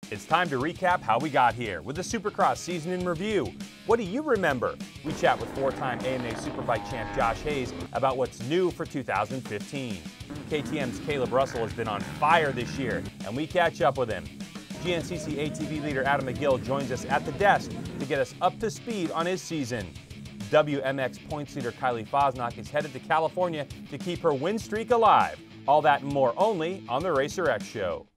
It's time to recap how we got here with the Supercross season in review. What do you remember? We chat with four-time AMA Superbike champ Josh Hayes about what's new for 2015. KTM's Kailub Russell has been on fire this year, and we catch up with him. GNCC ATV leader Adam McGill joins us at the desk to get us up to speed on his season. WMX points leader Kylie Fasnacht is headed to California to keep her win streak alive. All that and more only on the Racer X Show.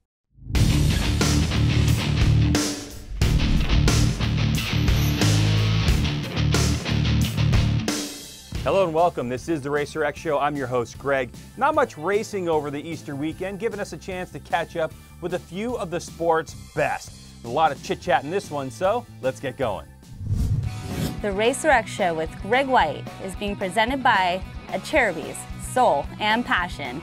Hello and welcome. This is the Racer X Show. I'm your host, Greg. Not much racing over the Easter weekend, giving us a chance to catch up with a few of the sport's best. A lot of chit-chat in this one, so let's get going. The Racer X Show with Greg White is being presented by Acheruby's Soul and Passion,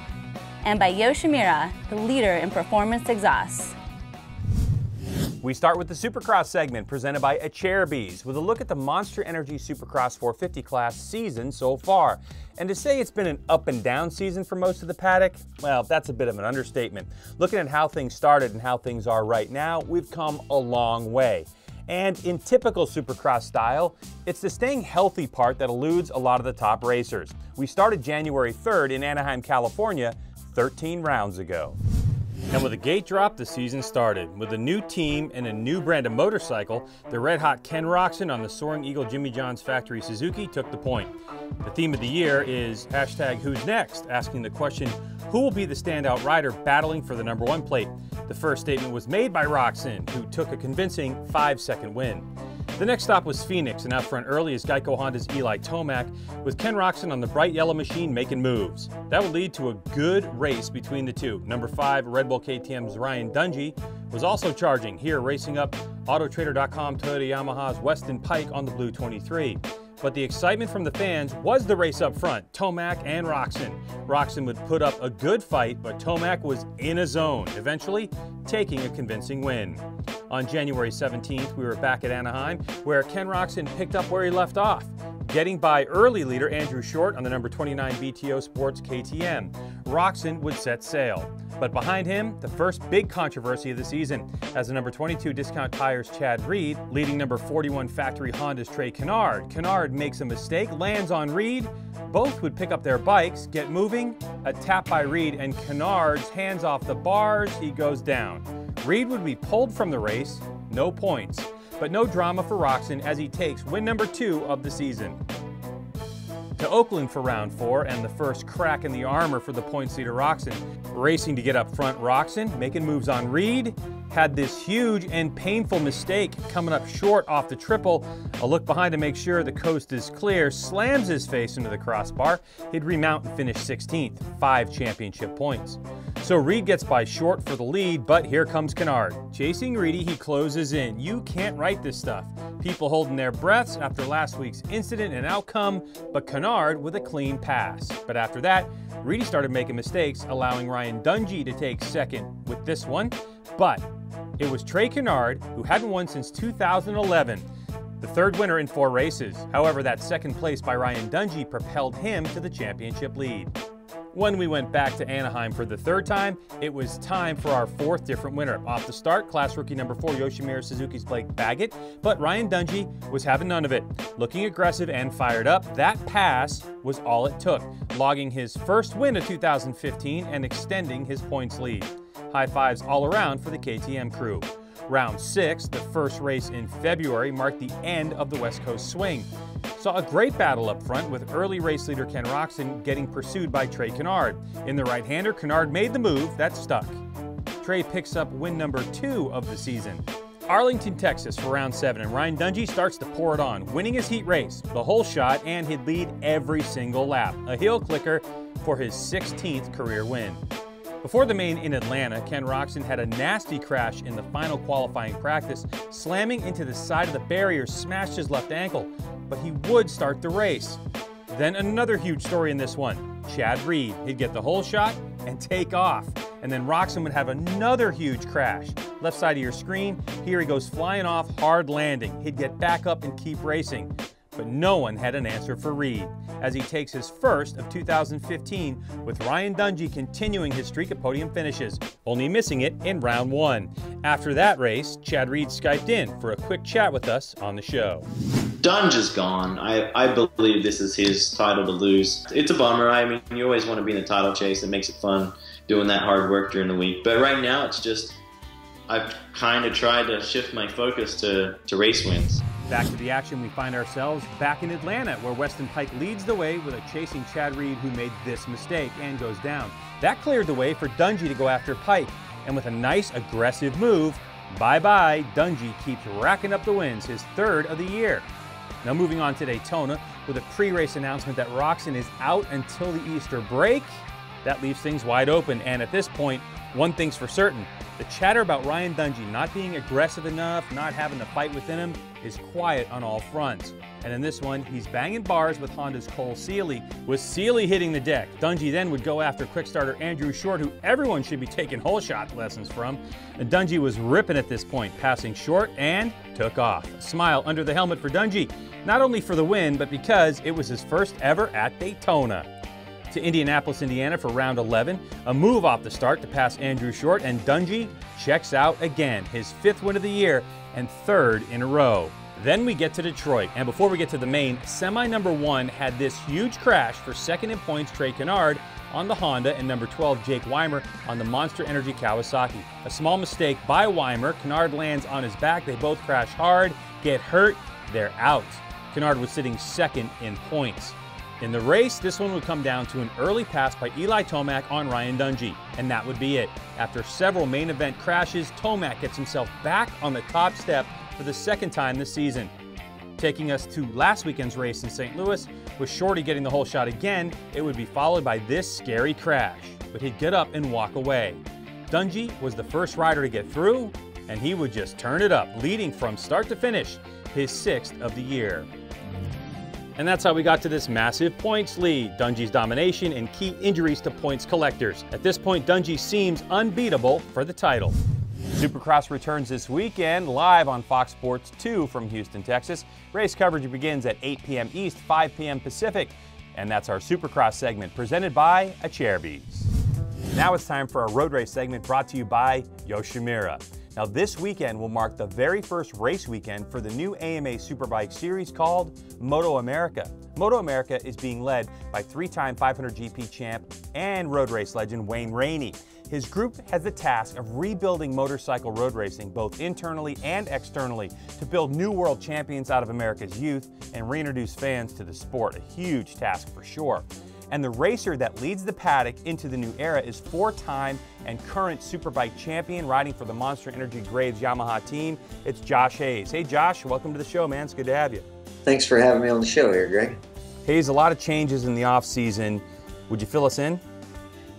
and by Yoshimura, the leader in performance exhausts. We start with the Supercross segment presented by Acheruby's with a look at the Monster Energy Supercross 450 class season so far. And to say it's been an up and down season for most of the paddock, well, that's a bit of an understatement. Looking at how things started and how things are right now, we've come a long way. And in typical Supercross style, it's the staying healthy part that eludes a lot of the top racers. We started January 3rd in Anaheim, California, 13 rounds ago. And with a gate drop, the season started. With a new team and a new brand of motorcycle, the red-hot Ken Roczen on the Soaring Eagle Jimmy John's factory Suzuki took the point. The theme of the year is #Who's Next, asking the question, who will be the standout rider battling for the #1 plate? The first statement was made by Roczen, who took a convincing 5-second win. The next stop was Phoenix, and out front early is Geico Honda's Eli Tomac, with Ken Roczen on the bright yellow machine making moves. That would lead to a good race between the two. Number 5, Red Bull KTM's Ryan Dungey was also charging, here racing up Autotrader.com Toyota Yamaha's Weston Pike on the Blue 23. But the excitement from the fans was the race up front, Tomac and Roczen. Roczen would put up a good fight, but Tomac was in a zone, eventually taking a convincing win. On January 17th, we were back at Anaheim, where Ken Roczen picked up where he left off, getting by early leader Andrew Short on the number 29 BTO Sports KTM. Roczen would set sail. But behind him, the first big controversy of the season, as the number 22 Discount Tires Chad Reed, leading number 41 Factory Honda's Trey Canard. Canard makes a mistake, lands on Reed. Both would pick up their bikes, get moving, a tap by Reed, and Canard's hands off the bars, he goes down. Reed would be pulled from the race, no points. But no drama for Roczen as he takes win number 2 of the season. To Oakland for round 4 and the first crack in the armor for the points leader Roczen. Racing to get up front, Roczen making moves on Reed, had this huge and painful mistake coming up short off the triple. A look behind to make sure the coast is clear, slams his face into the crossbar. He'd remount and finish 16th, 5 championship points. So Reed gets by Short for the lead, but here comes Canard. Chasing Reedy, he closes in. You can't write this stuff. People holding their breaths after last week's incident and outcome, but Canard with a clean pass. But after that, Reedy started making mistakes, allowing Ryan Dungey to take second with this one. But it was Trey Canard, who hadn't won since 2011, the third winner in 4 races. However, that second place by Ryan Dungey propelled him to the championship lead. When we went back to Anaheim for the third time, it was time for our 4th different winner. Off the start, class rookie number 4, Yoshimura Suzuki's Blake Baggett, but Ryan Dungey was having none of it. Looking aggressive and fired up, that pass was all it took, logging his first win of 2015 and extending his points lead. High fives all around for the KTM crew. Round 6, the first race in February, marked the end of the West Coast swing. Saw a great battle up front with early race leader Ken Roczen getting pursued by Trey Canard. In the right-hander, Canard made the move that stuck. Trey picks up win number 2 of the season. Arlington, Texas for round 7, and Ryan Dungey starts to pour it on, winning his heat race, the whole shot, and he'd lead every single lap. A heel clicker for his 16th career win. Before the main in Atlanta, Ken Roczen had a nasty crash in the final qualifying practice, slamming into the side of the barrier, smashed his left ankle, but he would start the race. Then another huge story in this one, Chad Reed. He'd get the whole shot and take off. And then Roczen would have another huge crash. Left side of your screen, here he goes flying off, hard landing. He'd get back up and keep racing. But no one had an answer for Reed. as he takes his first of 2015, with Ryan Dungey continuing his streak of podium finishes, only missing it in round 1. After that race, Chad Reed Skyped in for a quick chat with us on the show. Dunge is gone. I believe this is his title to lose. It's a bummer. I mean, you always want to be in the title chase. It makes it fun doing that hard work during the week. But right now, it's just, I've kind of tried to shift my focus to race wins. Back to the action, we find ourselves back in Atlanta, where Weston Peick leads the way with a chasing Chad Reed, who made this mistake and goes down. That cleared the way for Dungey to go after Peick, and with a nice aggressive move, bye-bye, Dungey keeps racking up the wins, his 3rd of the year. Now moving on to Daytona, with a pre-race announcement that Roczen is out until the Easter break. That leaves things wide open, and at this point, one thing's for certain. The chatter about Ryan Dungey not being aggressive enough, not having the fight within him, is quiet on all fronts. And in this one, he's banging bars with Honda's Cole Seely, with Seely hitting the deck. Dungey then would go after quick starter Andrew Short, who everyone should be taking hole shot lessons from. And Dungey was ripping at this point, passing Short and took off. A smile under the helmet for Dungey, not only for the win, but because it was his first ever at Daytona. To Indianapolis, Indiana for round 11, a move off the start to pass Andrew Short, and Dungey checks out again, his 5th win of the year and 3rd in a row. Then we get to Detroit, and before we get to the main, semi number 1 had this huge crash for 2nd in points Trey Canard on the Honda and number 12 Jake Weimer on the Monster Energy Kawasaki. A small mistake by Weimer, Canard lands on his back, they both crash hard, get hurt, they're out. Canard was sitting 2nd in points. In the race, this one would come down to an early pass by Eli Tomac on Ryan Dungey, and that would be it. After several main event crashes, Tomac gets himself back on the top step for the 2nd time this season. Taking us to last weekend's race in St. Louis, with Shorty getting the whole shot again, it would be followed by this scary crash, but he'd get up and walk away. Dungey was the first rider to get through, and he would just turn it up, leading from start to finish, his 6th of the year. And that's how we got to this massive points lead, Dungey's domination and key injuries to points collectors. At this point, Dungey seems unbeatable for the title. Supercross returns this weekend, live on Fox Sports 2 from Houston, Texas. Race coverage begins at 8 p.m. East, 5 p.m. Pacific. And that's our Supercross segment, presented by Acherbys. Now it's time for our road race segment, brought to you by Yoshimura. Now this weekend will mark the very first race weekend for the new AMA Superbike series called MotoAmerica. MotoAmerica is being led by 3-time 500 GP champ and road race legend Wayne Rainey. His group has the task of rebuilding motorcycle road racing both internally and externally to build new world champions out of America's youth and reintroduce fans to the sport, a huge task for sure. And the racer that leads the paddock into the new era is 4-time and current Superbike champion riding for the Monster Energy Graves Yamaha team. It's Josh Hayes. Hey Josh, welcome to the show, man. It's good to have you. Thanks for having me on the show here, Greg. Hayes, a lot of changes in the off season. Would you fill us in?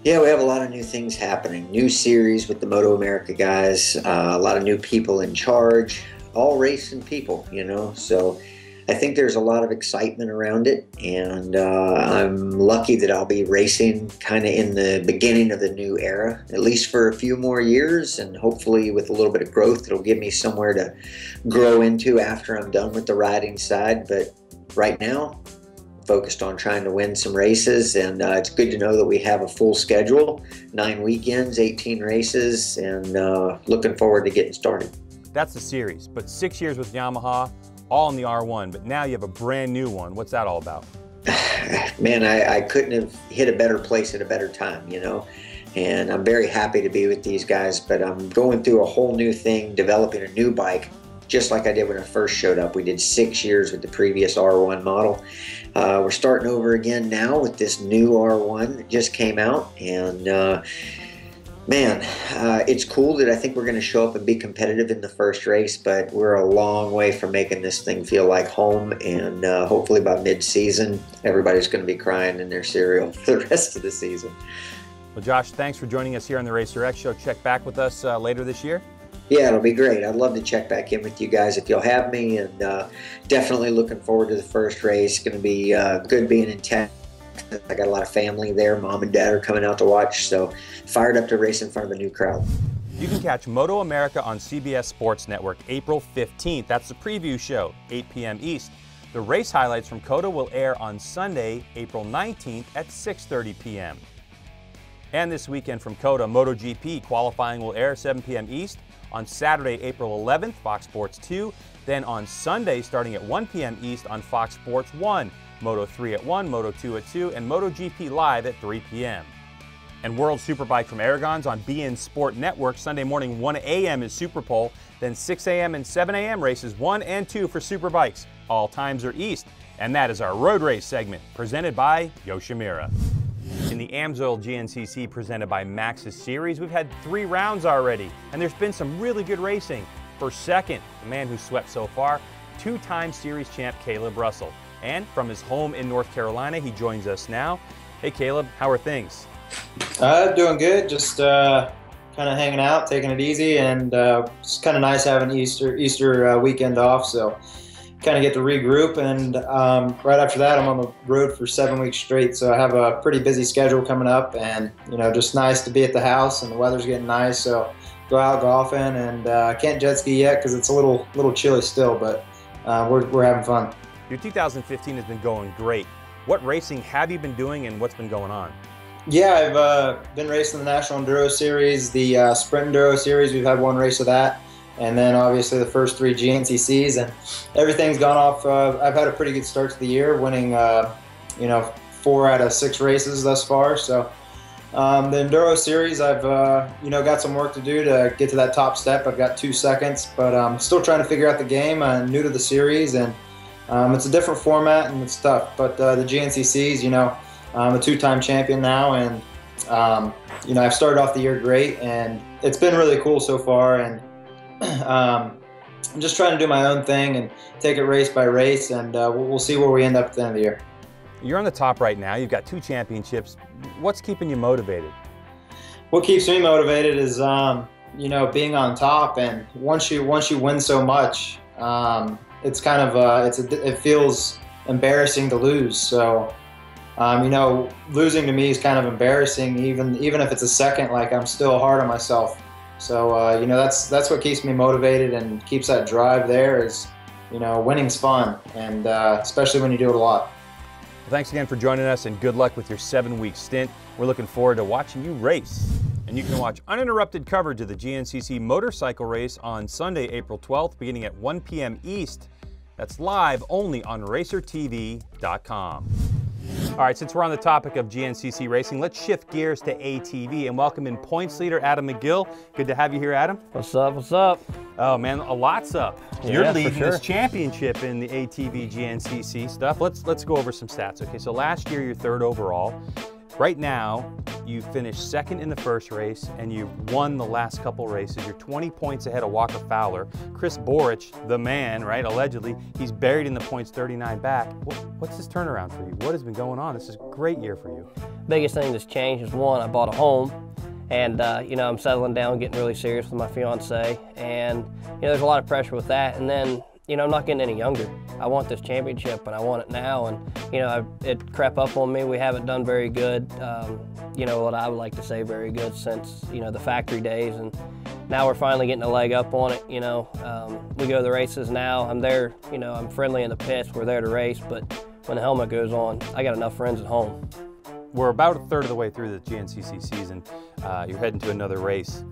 Yeah, we have a lot of new things happening. New series with the MotoAmerica guys, a lot of new people in charge, all racing people, you know, so I think there's a lot of excitement around it, and I'm lucky that I'll be racing kind of in the beginning of the new era, at least for a few more years, and hopefully with a little bit of growth, it'll give me somewhere to grow into after I'm done with the riding side. But right now, focused on trying to win some races, and it's good to know that we have a full schedule, 9 weekends, 18 races, and looking forward to getting started. That's the series, but 6 years with Yamaha, all in the R1, but now you have a brand new one. What's that all about? Man, I couldn't have hit a better place at a better time, you know, and I'm very happy to be with these guys, but I'm going through a whole new thing, developing a new bike, just like I did when I first showed up. We did 6 years with the previous R1 model. We're starting over again now with this new R1 that just came out, and man, it's cool that I think we're going to show up and be competitive in the first race, but we're a long way from making this thing feel like home, and hopefully by mid-season, everybody's going to be crying in their cereal for the rest of the season. Well, Josh, thanks for joining us here on the Racer X Show. Check back with us later this year. Yeah, it'll be great. I'd love to check back in with you guys if you'll have me, and definitely looking forward to the first race. It's going to be good being in Texas. I got a lot of family there. Mom and Dad are coming out to watch, so fired up to race in front of a new crowd. You can catch MotoAmerica on CBS Sports Network April 15th. That's the preview show, 8 p.m. East. The race highlights from COTA will air on Sunday, April 19th at 6:30 p.m. And this weekend from COTA, MotoGP qualifying will air 7 p.m. East on Saturday, April 11th, Fox Sports 2. Then on Sunday, starting at 1 p.m. East on Fox Sports 1, Moto3 at 1, Moto2 at 2, and MotoGP Live at 3 p.m. And World Superbike from Aragon's on BN Sport Network. Sunday morning, 1 a.m. is Superpole. Then 6 a.m. and 7 a.m. races 1 and 2 for Superbikes. All times are East. And that is our road race segment, presented by Yoshimura. In the AMSOIL GNCC presented by Maxxis Series, we've had 3 rounds already, and there's been some really good racing. For second, the man who swept so far, 2-time series champ Kailub Russell. And from his home in North Carolina, he joins us now. Hey Kailub, how are things? Doing good, just kind of hanging out, taking it easy, and it's kind of nice having Easter weekend off, so kind of get to regroup, and right after that I'm on the road for 7 weeks straight, so I have a pretty busy schedule coming up, and just nice to be at the house, and the weather's getting nice, so go out golfing, and I can't jet ski yet because it's a little chilly still, but we're having fun. Your 2015 has been going great. What racing have you been doing and what's been going on? Yeah, I've been racing the National Enduro Series, the Sprint Enduro Series. We've had 1 race of that, and then obviously the first 3 GNCCs, and everything's gone off. I've had a pretty good start to the year, winning 4 out of 6 races thus far. So the Enduro Series, I've got some work to do to get to that top step. I've got 2 seconds, but I'm still trying to figure out the game. I'm new to the series, and it's a different format and it's tough. But the GNCCs, I'm a 2-time champion now, and I've started off the year great, and it's been really cool so far, and I'm just trying to do my own thing and take it race by race, and we'll see where we end up at the end of the year. You're on the top right now. You've got 2 championships. What's keeping you motivated? What keeps me motivated is being on top, and once you win so much, it's kind of it feels embarrassing to lose. So losing to me is kind of embarrassing, even if it's a second. Like, I'm still hard on myself. So that's what keeps me motivated and keeps that drive there. Is winning's fun, and especially when you do it a lot. Well, thanks again for joining us, and good luck with your 7-week stint. We're looking forward to watching you race. And you can watch uninterrupted coverage of the GNCC motorcycle race on Sunday, April 12th, beginning at 1 p.m. East. That's live only on RacerTV.com. All right, since we're on the topic of GNCC racing, let's shift gears to ATV and welcome in points leader Adam McGill. Good to have you here, Adam. What's up, what's up? Oh man, a lot's up. Yeah, You're leading for sure. this championship in the ATV GNCC stuff. Let's go over some stats. Okay, so last year you're 3rd overall. Right now, you finished 2nd in the first race, and you won the last couple races. You're 20 points ahead of Walker Fowler. Chris Borich, the man, right, allegedly, he's buried in the points 39 back. What's this turnaround for you? What has been going on? This is a great year for you. Biggest thing that's changed is, 1, I bought a home, and I'm settling down, getting really serious with my fiance, and there's a lot of pressure with that, and then I'm not getting any younger. I want this championship, and I want it now, and it crept up on me. We haven't done very good, what I would like to say very good since the factory days, and now we're finally getting a leg up on it. We go to the races now. I'm there, I'm friendly in the pits. We're there to race, but when the helmet goes on, I got enough friends at home. We're about a 1/3 of the way through the GNCC season. You're heading to another race.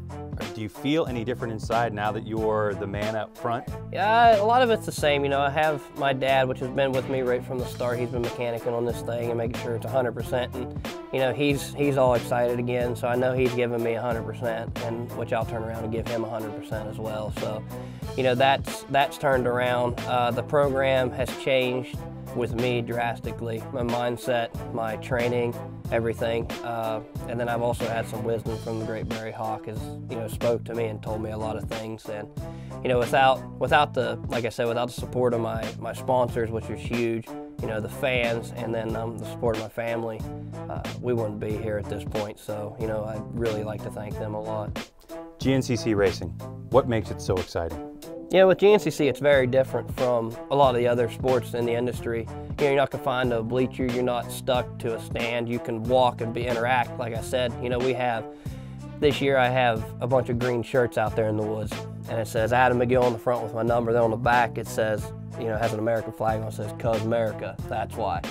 Do you feel any different inside now that you're the man up front? Yeah, a lot of it's the same. I have my dad, which has been with me right from the start. He's been mechanicking on this thing and making sure it's 100%. And he's all excited again. So I know he's giving me 100%, and which I'll turn around and give him 100% as well. So, that's turned around. The program has changed with me drastically. My mindset, my training, everything. And then I've also had some wisdom from the great Barry Hawk, has spoke to me and told me a lot of things. And without the, like I said, without the support of my sponsors, which is huge, the fans, and then the support of my family, we wouldn't be here at this point. So I'd really like to thank them a lot. GNCC racing, what makes it so exciting? With GNCC, it's very different from a lot of the other sports in the industry. You're not going to find a bleacher, you're not stuck to a stand, you can walk and interact. Like I said, we have this year I have a bunch of green shirts out there in the woods, and it says Adam McGill on the front with my number. Then on the back it says, you know, it has an American flag on it, says "Cuz America." That's why.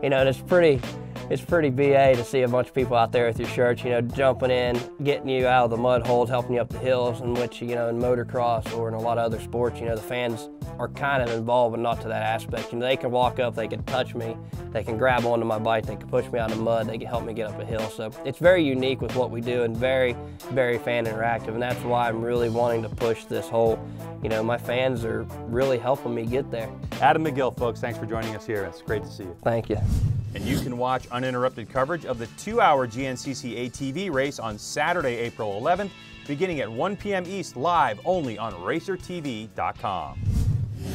You know, and it's pretty BA to see a bunch of people out there with your shirts, you know, jumping in, getting you out of the mud holes, helping you up the hills, in which, you know, in motocross or in a lot of other sports, you know, the fans are kind of involved, but not to that aspect. You know, they can walk up, they can touch me, they can grab onto my bike, they can push me out of the mud, they can help me get up a hill. So it's very unique with what we do and very, very fan interactive, and that's why I'm really wanting to push this whole, you know, my fans are really helping me get there. Adam McGill, folks, thanks for joining us here. It's great to see you. Thank you. And you can watch uninterrupted coverage of the 2-hour GNCC ATV race on Saturday, April 11th, beginning at 1 p.m. East, live only on racertv.com.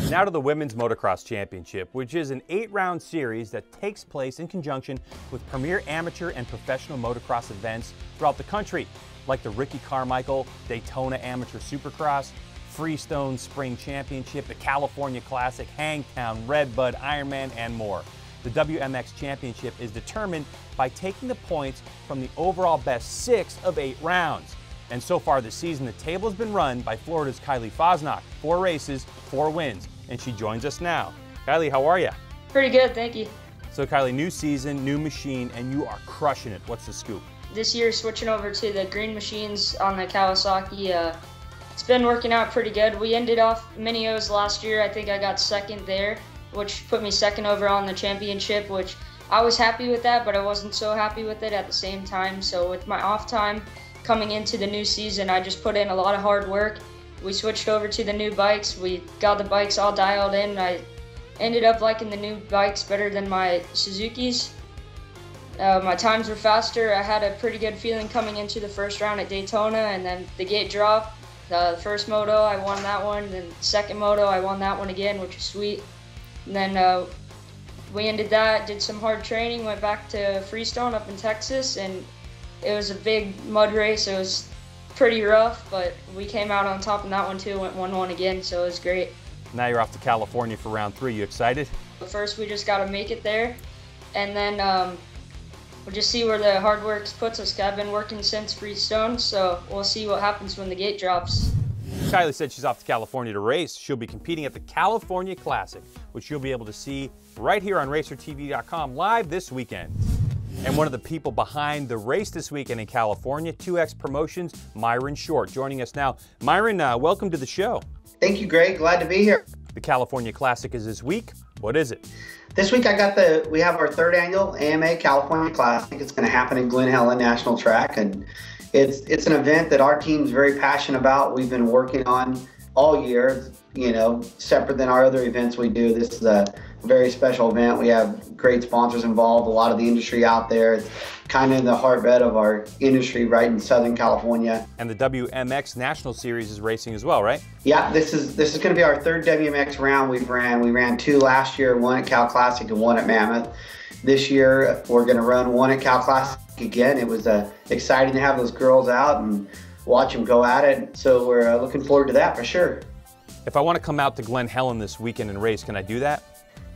Now to the Women's Motocross Championship, which is an 8-round series that takes place in conjunction with premier amateur and professional motocross events throughout the country, like the Ricky Carmichael Daytona Amateur Supercross, Freestone Spring Championship, the California Classic, Hangtown, Redbud, Ironman, and more. The WMX Championship is determined by taking the points from the overall best 6 of 8 rounds. And so far this season, the table has been run by Florida's Kylie Fasnacht. 4 races, 4 wins, and she joins us now. Kylie, how are you? Pretty good, thank you. So Kylie, new season, new machine, and you are crushing it. What's the scoop? This year, switching over to the green machines on the Kawasaki, it's been working out pretty good. We ended off Mini-O's last year. I think I got second there, which put me second overall in the championship, which I was happy with that, but I wasn't so happy with it at the same time. So with my off time coming into the new season, I just put in a lot of hard work. We switched over to the new bikes. We got the bikes all dialed in. I ended up liking the new bikes better than my Suzuki's. My times were faster. I had a pretty good feeling coming into the first round at Daytona, and then the gate drop. The first moto, I won that one. Then the second moto, I won that one again, which was sweet. And then we ended that, did some hard training, went back to Freestone up in Texas, and it was a big mud race. It was pretty rough, but we came out on top in that one too, went 1-1 again, so it was great. Now you're off to California for round 3. You excited? First, we just got to make it there, and then we'll just see where the hard work puts us. I've been working since Freestone, so we'll see what happens when the gate drops. Kylie said she's off to California to race. She'll be competing at the California Classic, which you'll be able to see right here on racertv.com live this weekend. And one of the people behind the race this weekend in California, 2X Promotions, Myron Short, joining us now. Myron, welcome to the show. Thank you, Greg. Glad to be here. The California Classic is this week. What is it? This week we have our 3rd annual AMA California Classic. It's going to happen in Glen Helen National Track, and it's an event that our team's very passionate about. We've been working on all year, you know, separate than our other events we do. This is a very special event. We have great sponsors involved, a lot of the industry out there. It's kind of in the heartbeat of our industry right in Southern California. And the WMX National Series is racing as well, right? Yeah, this is going to be our 3rd WMX round we've ran. We ran 2 last year, 1 at Cal Classic and 1 at Mammoth. This year, we're going to run 1 at Cal Classic again. It was exciting to have those girls out and watch them go at it. So we're looking forward to that for sure. If I want to come out to Glen Helen this weekend and race, can I do that?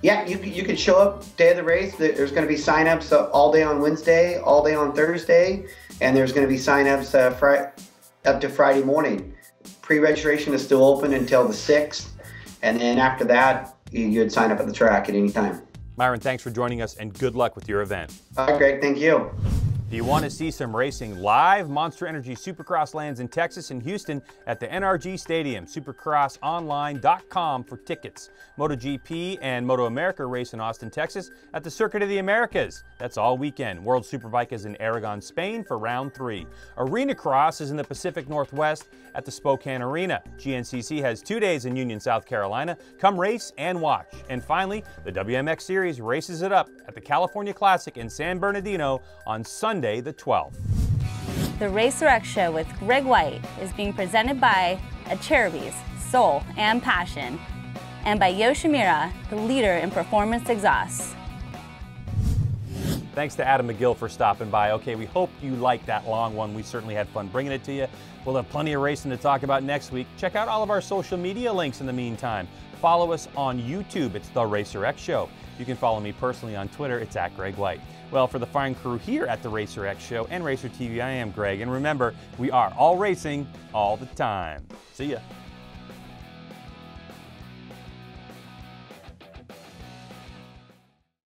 Yeah, you can show up day of the race. There's going to be sign-ups all day on Wednesday, all day on Thursday, and there's going to be sign-ups up to Friday morning. Pre-registration is still open until the 6th, and then after that, you'd sign up at the track at any time. Myron, thanks for joining us, and good luck with your event. All right, Greg, thank you. Do you want to see some racing live? Monster Energy Supercross lands in Texas and Houston at the NRG Stadium. Supercrossonline.com for tickets. MotoGP and MotoAmerica race in Austin, Texas at the Circuit of the Americas. That's all weekend. World Superbike is in Aragon, Spain for round 3. Arena Cross is in the Pacific Northwest at the Spokane Arena. GNCC has 2 days in Union, South Carolina. Come race and watch. And finally, the WMX Series races it up at the California Classic in San Bernardino on Sunday the 12th. The Racer X Show with Greg White is being presented by Cherubies, Soul and Passion, and by Yoshimura, the leader in performance exhausts. Thanks to Adam McGill for stopping by. Okay, we hope you liked that long one. We certainly had fun bringing it to you. We'll have plenty of racing to talk about next week. Check out all of our social media links in the meantime. Follow us on YouTube. It's The Racer X Show. You can follow me personally on Twitter. It's @GregWhite. Well, for the fine crew here at the Racer X Show and Racer TV, I am Greg. And remember, we are all racing all the time. See ya.